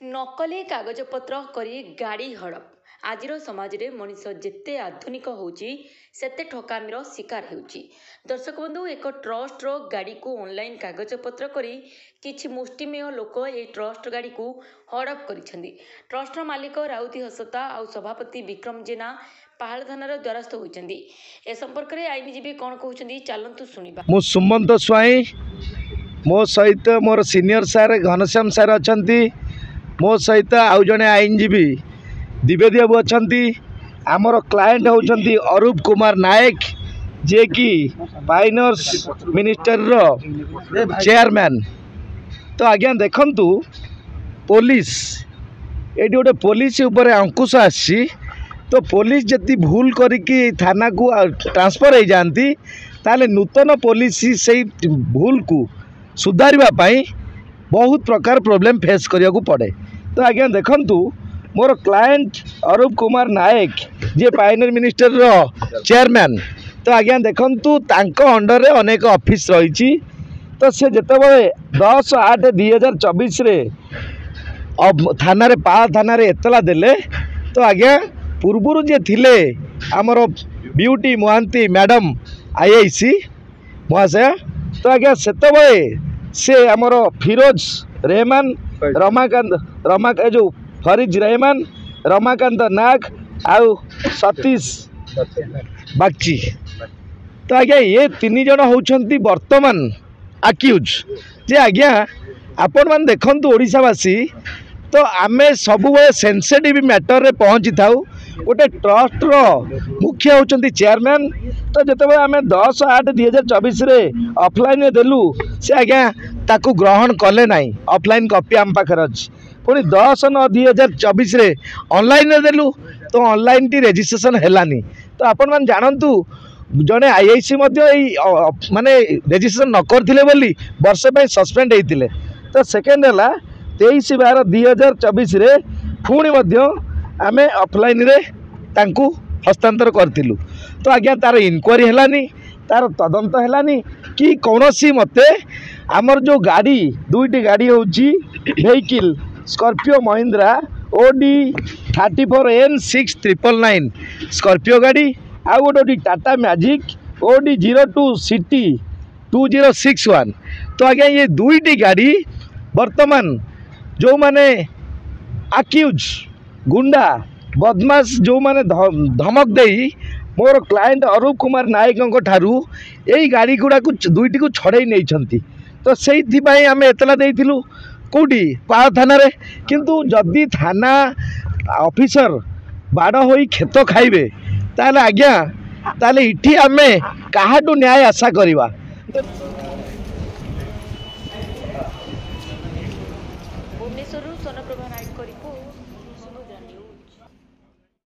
नकली कागजपत्र करी गाड़ी हड़प आज समाज रे मनीष जिते आधुनिक होउची सेते ठकामीर शिकार होउची। दर्शक बंधु एक ट्रस्ट रो गाड़ी को ऑनलाइन कागजपत्र करी किछि मुष्टिमेय लोक ए ट्रस्ट गाड़ी को हड़प करिसेंदी। ट्रस्ट रो मालिक राउती हसता आ सभापति विक्रम जेना पहाड़ थानार द्वारस्थ होइचंदी। ए संपर्क रे आईनजीबी कोन कहउचंदी चलंतु सुनिबा। मु सुमंत स्वाई मो सहित मोर सीनियर सार घनश्याम सार अछंती, मो सहित आउ जने आईनजीबी द्विवेदी बाबू अछंती। आमर क्लाएंट होउचंती अरूप कुमार नायक जे कि फाइनान्स मिनिस्टर रो चेयरमैन। तो आज्ञा देखंतु पुलिस एटी गोटे पुलिस ऊपर अंकुश आसी, तो पुलिस जति भूल करिकी थाना को ट्रांसफर हो जाती ताले नूतन पुलिस से भूल को सुधारिबा पाई बहुत प्रकार प्रॉब्लम फेस करिया को पड़े। तो आज्ञा देखंतु मोर क्लाएंट अरूप कुमार नायक जे पायनियर मिनिस्टर रो चेयरमैन, तो आज्ञा देखंतु तांको अंडर रे अनेक ऑफिस रही। तो से जेतेबेले 10/8/2024 रे अब थाना रे पाल थाना रे एतला देले, तो आज्ञा पूर्वरु जे थिले आमर ब्यूटी महांती मैडम आईआईसी महाशय, तो आज्ञा सेतेबेले से आमर फिरोज रहमान रमाकांत जो फरीज रहमान रमाकांत नाग आउ सतीश बागची, तो आज्ञा ये 3 जन होउछंती वर्तमान अक्यूज जे आज्ञा आपण मान देखंतु ओडिशावासी। तो आमे सबु सेंसिटिव मैटर रे पहुंची थाउ। गोटे ट्रस्ट रो मुख्य होउछंती चेयरमैन, तो जेतेबे आमे 10/8/2024 रे ऑफलाइन देलु से आज्ञा ताकू ग्रहण कले नाही। ऑफलाइन कॉपी आम पाखर अछि, पुणी 10/9/2024 रे ऑनलाइन देलु, तो ऑनलाइन टी रजिस्ट्रेशन हेलानी। तो आपण मान जानंतु जने आईआईसी माने रजिस्ट्रेशन न करथिले बोली वर्षे पे सस्पेंड हेतिले। तो सेकेंड हला 23/12/2024 रे पुणी मध्य आमे ऑफलाइन रे तांकू हस्तांतर करथिलु। तो आज्ञा तार इनक्वारी हेलानी, तार तदंत हेलानी कि कौनसी मते आमर जो गाड़ी 2टी गाड़ी होउची vehicle Scorpio Mahindra OD 34N6999 Scorpio गाड़ी आ गोटे टाटा मैजिक ओडी 02 सिटी 2061। तो आज्ञा ये 2टी गाड़ी वर्तमान जो माने अक्यूज गुंडा बदमाश जो माने धमक देई मोर क्लाएंट अरूप कुमार नायक ठारू यही गाड़ी गुड़ा को 2टी को छड़े नहीं छंती। तो से आम एतला देइथिलु कोडी पाल थाना रे, किंतु जदि थाना ऑफिसर बाड़ होई खेत खाइबे ताले आज्ञा ताले इठी आमे काहाटू न्याय आशा करिबा। भुवनेश्वर सोनप्रभा नायक रिपोर्ट।